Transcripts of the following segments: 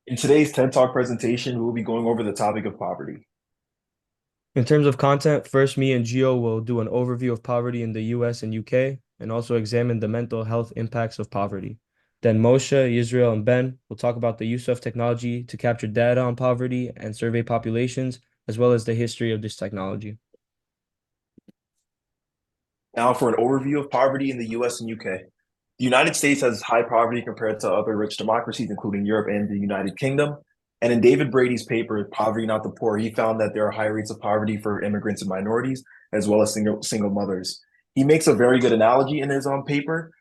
In today's TED Talk presentation, we'll be going over the topic of poverty. In terms of content, first me and Gio will do an overview of poverty in the US and UK and also examine the mental health impacts of poverty. Then Moshe, Israel, and Ben will talk about the use of technology to capture data on poverty and survey populations, as well as the history of this technology. Now, for an overview of poverty in the US and UK. The United States has high poverty compared to other rich democracies, including Europe and the United Kingdom. And in David Brady's paper, Poverty Not the Poor, he found that there are high rates of poverty for immigrants and minorities, as well as single mothers. He makes a very good analogy in his paper,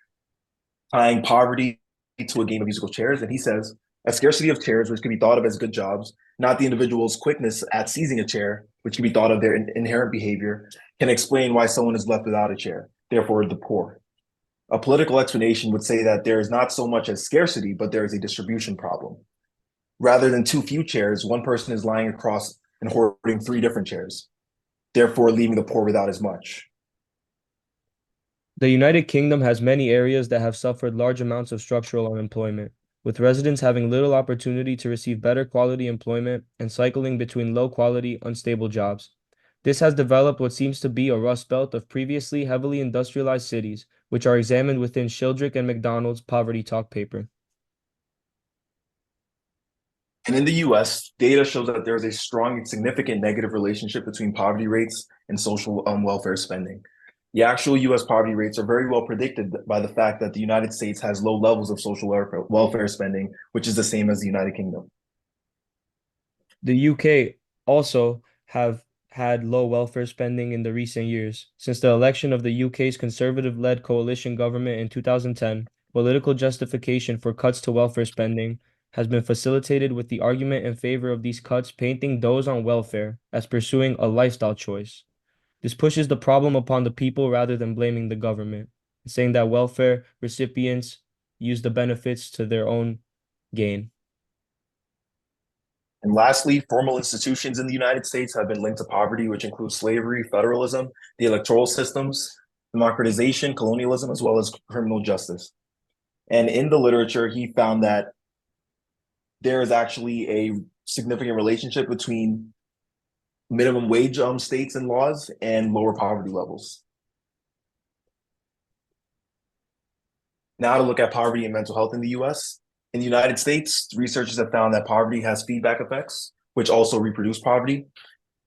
tying poverty to a game of musical chairs. And he says, a scarcity of chairs, which can be thought of as good jobs, not the individual's quickness at seizing a chair, which can be thought of their inherent behavior, can explain why someone is left without a chair, therefore the poor. A political explanation would say that there is not so much as scarcity, but there is a distribution problem. Rather than too few chairs, one person is lying across and hoarding three different chairs, therefore leaving the poor without as much. The United Kingdom has many areas that have suffered large amounts of structural unemployment, with residents having little opportunity to receive better quality employment and cycling between low quality, unstable jobs. This has developed what seems to be a rust belt of previously heavily industrialized cities, which are examined within Shildrick and McDonald's Poverty Talk paper. And in the US, data shows that there is a strong and significant negative relationship between poverty rates and social welfare spending. The actual US poverty rates are very well predicted by the fact that the United States has low levels of social welfare spending, which is the same as the United Kingdom. The UK also have had low welfare spending in the recent years. Since the election of the UK's conservative-led coalition government in 2010, political justification for cuts to welfare spending has been facilitated with the argument in favor of these cuts painting those on welfare as pursuing a lifestyle choice. This pushes the problem upon the people rather than blaming the government, saying that welfare recipients use the benefits to their own gain. And lastly, formal institutions in the United States have been linked to poverty, which includes slavery, federalism, the electoral systems, democratization, colonialism, as well as criminal justice. And in the literature, he found that there is actually a significant relationship between minimum wage states and laws and lower poverty levels. Now to look at poverty and mental health in the US. In the United States, researchers have found that poverty has feedback effects, which also reproduce poverty.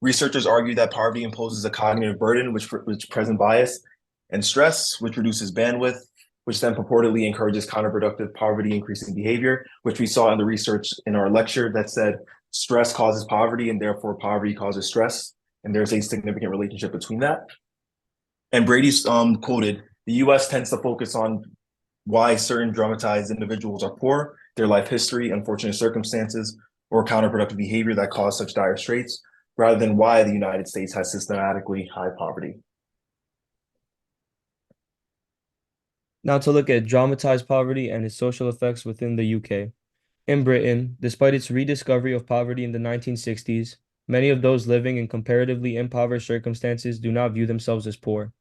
Researchers argue that poverty imposes a cognitive burden, which present bias, and stress, which reduces bandwidth, which then purportedly encourages counterproductive poverty increasing behavior, which we saw in the research in our lecture that said stress causes poverty and therefore poverty causes stress. And there's a significant relationship between that. And Brady's quoted, the US tends to focus on why certain dramatized individuals are poor, their life history, unfortunate circumstances, or counterproductive behavior that cause such dire straits, rather than why the United States has systematically high poverty. Now to look at dramatized poverty and its social effects within the UK. In Britain, despite its rediscovery of poverty in the 1960s, many of those living in comparatively impoverished circumstances do not view themselves as poor.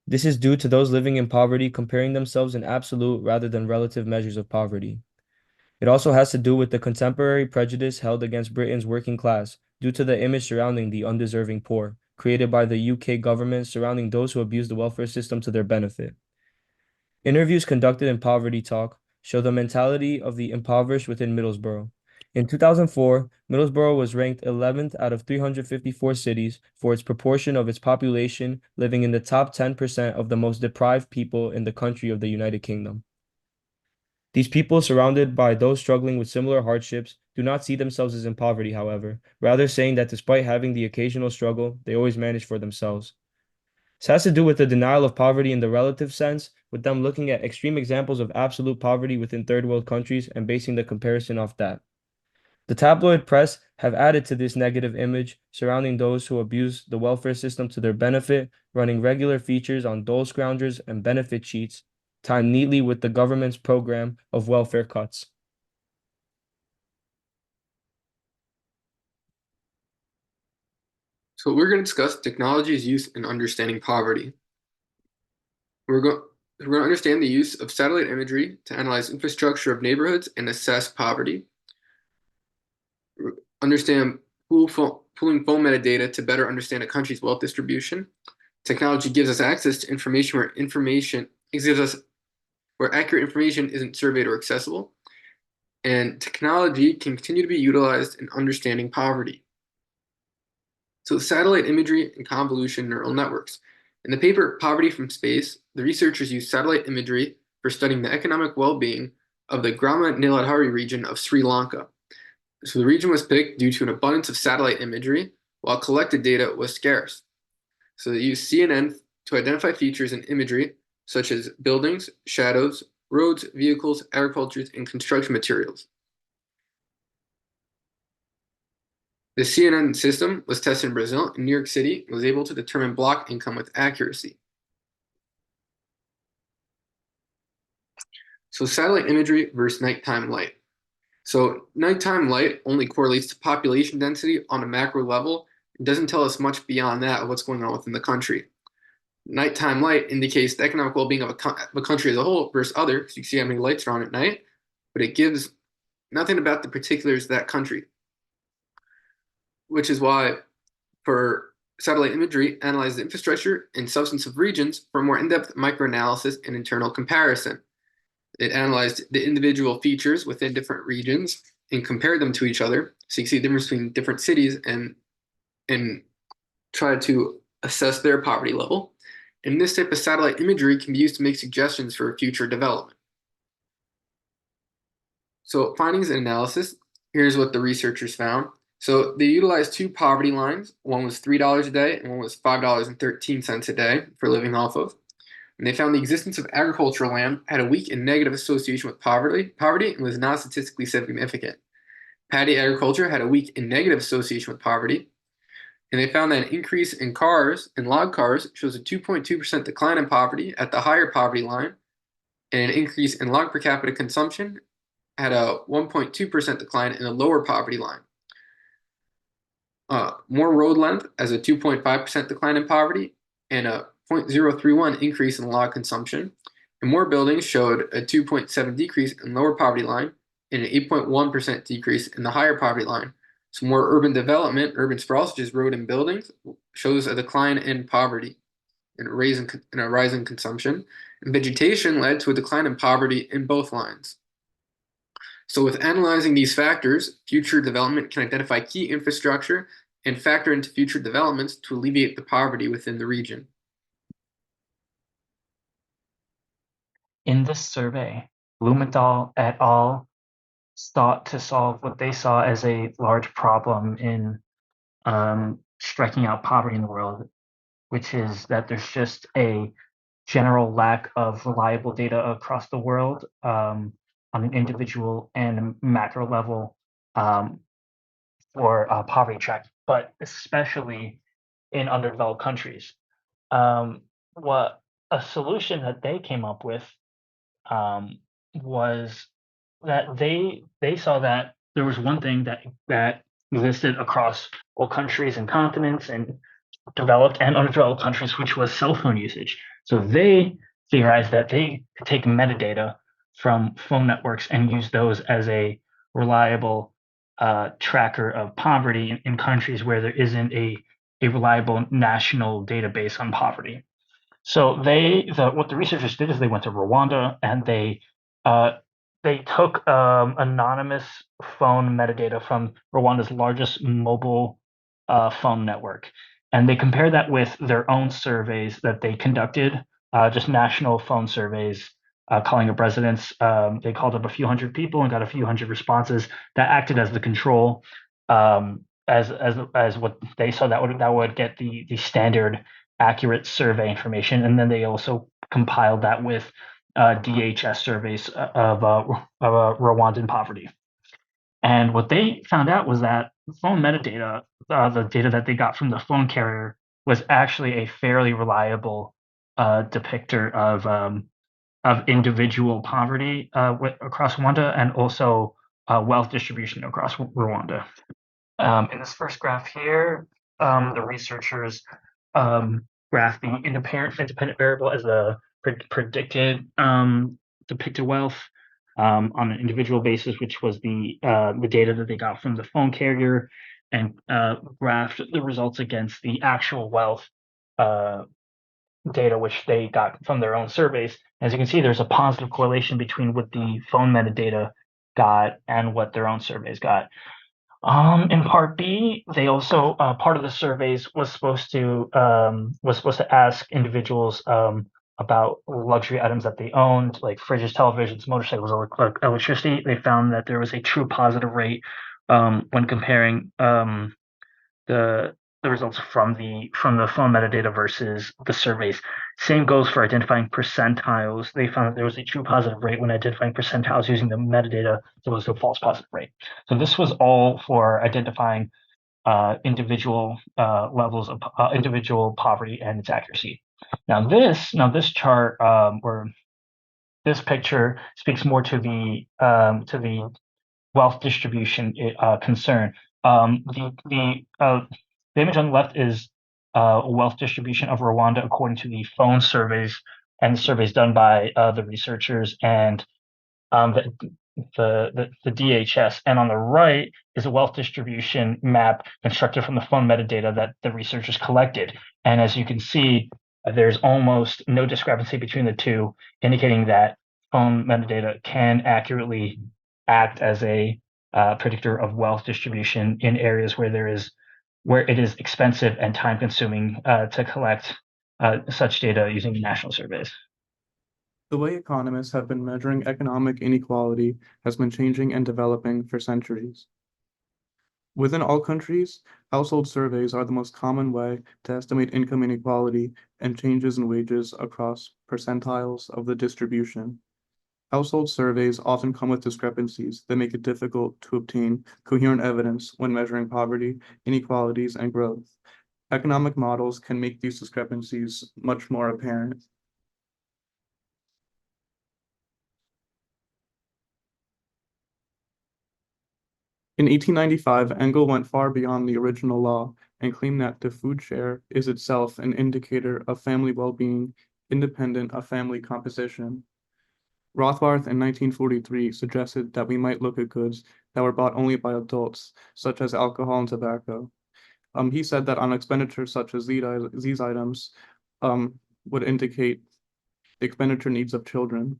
This is due to those living in poverty comparing themselves in absolute rather than relative measures of poverty. It also has to do with the contemporary prejudice held against Britain's working class due to the image surrounding the undeserving poor, created by the UK government surrounding those who abuse the welfare system to their benefit. Interviews conducted in Poverty Talk show the mentality of the impoverished within Middlesbrough. In 2004, Middlesbrough was ranked 11th out of 354 cities for its proportion of its population living in the top 10% of the most deprived people in the country of the United Kingdom. These people, surrounded by those struggling with similar hardships, do not see themselves as in poverty, however, rather saying that despite having the occasional struggle, they always manage for themselves. This has to do with the denial of poverty in the relative sense, with them looking at extreme examples of absolute poverty within third world countries and basing the comparison off that. The tabloid press have added to this negative image surrounding those who abuse the welfare system to their benefit, running regular features on dole scroungers and benefit cheats, timed neatly with the government's program of welfare cuts. So we're going to discuss technology's use in understanding poverty. We're going we're going to understand the use of satellite imagery to analyze infrastructure of neighborhoods and assess poverty. understand pooling phone metadata to better understand a country's wealth distribution. Technology gives us access to information where accurate information isn't surveyed or accessible. And technology can continue to be utilized in understanding poverty. So satellite imagery and convolution neural networks. In the paper Poverty from Space, the researchers used satellite imagery for studying the economic well-being of the Grama Niladhari region of Sri Lanka. So the region was picked due to an abundance of satellite imagery, while collected data was scarce. So they used CNN to identify features in imagery such as buildings, shadows, roads, vehicles, agriculture, and construction materials. The CNN system was tested in Brazil, and New York City was able to determine block income with accuracy. So satellite imagery versus nighttime light. So nighttime light only correlates to population density on a macro level. It doesn't tell us much beyond that of what's going on within the country. Nighttime light indicates the economic well-being of a country as a whole versus other, so you can see how many lights are on at night, but it gives nothing about the particulars of that country, which is why for satellite imagery, analyze the infrastructure and substance of regions for more in-depth microanalysis and internal comparison. It analyzed the individual features within different regions and compared them to each other, so you can see the difference between different cities and try to assess their poverty level. And this type of satellite imagery can be used to make suggestions for future development. So findings and analysis, here's what the researchers found. So they utilized two poverty lines. One was $3 a day and one was $5.13 a day for living off of. And they found the existence of agricultural land had a weak and negative association with poverty and was not statistically significant. Paddy agriculture had a weak and negative association with poverty. And they found that an increase in cars and log cars shows a 2.2% decline in poverty at the higher poverty line, and an increase in log per capita consumption had a 1.2% decline in the lower poverty line. More road length as a 2.5% decline in poverty and a 0.031 increase in log consumption. And more buildings showed a 2.7 decrease in lower poverty line and an 8.1% decrease in the higher poverty line. So more urban development, urban sprawl such as road and buildings, shows a decline in poverty and a rise in consumption. And vegetation led to a decline in poverty in both lines. So with analyzing these factors, future development can identify key infrastructure and factor into future developments to alleviate the poverty within the region. In this survey, Blumenthal et al. Sought to solve what they saw as a large problem in striking out poverty in the world, which is that there's just a general lack of reliable data across the world on an individual and macro level for poverty tracking, but especially in underdeveloped countries. What a solution that they came up with was that they saw that there was one thing that existed across all countries and continents and developed and underdeveloped countries, which was cell phone usage. So they theorized that they could take metadata from phone networks and use those as a reliable tracker of poverty in countries where there isn't a reliable national database on poverty. So what the researchers did is they went to Rwanda and they took anonymous phone metadata from Rwanda's largest mobile phone network, and they compared that with their own surveys that they conducted, just national phone surveys, calling up residents. They called up a few hundred people and got a few hundred responses that acted as the control. As what they saw that would get the standard accurate survey information, and then they also compiled that with DHS surveys of Rwandan poverty. And what they found out was that phone metadata, the data that they got from the phone carrier, was actually a fairly reliable depictor of individual poverty across Rwanda and also wealth distribution across Rwanda. In this first graph here, the researchers graph the independent variable as the predicted depicted wealth, on an individual basis, which was the data that they got from the phone carrier, and graphed the results against the actual wealth data, which they got from their own surveys. As you can see, there's a positive correlation between what the phone metadata got and what their own surveys got. In part B, they also part of the surveys was supposed to ask individuals about luxury items that they owned, like fridges, televisions, motorcycles, electricity. They found that there was a true positive rate when comparing the results from the phone metadata versus the surveys. Same goes for identifying percentiles. They found that there was a true positive rate when identifying percentiles using the metadata. There was a false positive rate. So this was all for identifying individual levels of individual poverty and its accuracy. Now this chart or this picture speaks more to the wealth distribution concern. The image on the left is wealth distribution of Rwanda according to the phone surveys and the surveys done by the researchers and the DHS. And on the right is a wealth distribution map constructed from the phone metadata that the researchers collected. And as you can see, there's almost no discrepancy between the two, indicating that phone metadata can accurately act as a predictor of wealth distribution in areas where it is expensive and time consuming to collect such data using national surveys. The way economists have been measuring economic inequality has been changing and developing for centuries. Within all countries, household surveys are the most common way to estimate income inequality and changes in wages across percentiles of the distribution. Household surveys often come with discrepancies that make it difficult to obtain coherent evidence when measuring poverty, inequalities, and growth. Economic models can make these discrepancies much more apparent. In 1895, Engel went far beyond the original law and claimed that the food share is itself an indicator of family well-being, independent of family composition. Rothbard in 1943 suggested that we might look at goods that were bought only by adults, such as alcohol and tobacco. He said that on expenditures such as these items would indicate the expenditure needs of children.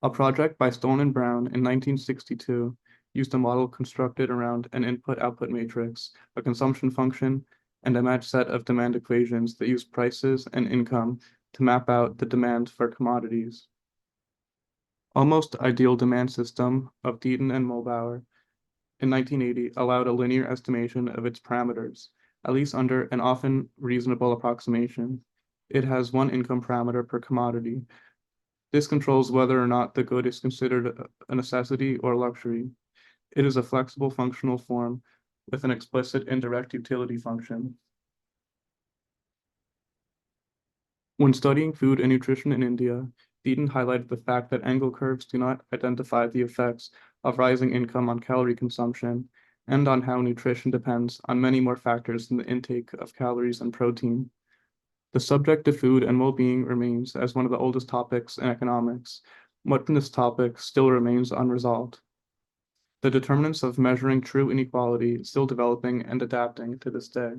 A project by Stone and Brown in 1962 used a model constructed around an input-output matrix, a consumption function, and a matched set of demand equations that use prices and income to map out the demand for commodities. Almost Ideal Demand System of Deaton and Mulbauer in 1980 allowed a linear estimation of its parameters, at least under an often reasonable approximation. It has one income parameter per commodity. This controls whether or not the good is considered a necessity or luxury. It is a flexible functional form with an explicit indirect utility function. When studying food and nutrition in India, Deaton highlighted the fact that Engel curves do not identify the effects of rising income on calorie consumption and on how nutrition depends on many more factors than the intake of calories and protein. The subject of food and well-being remains as one of the oldest topics in economics. Much in this topic still remains unresolved. The determinants of measuring true inequality is still developing and adapting to this day.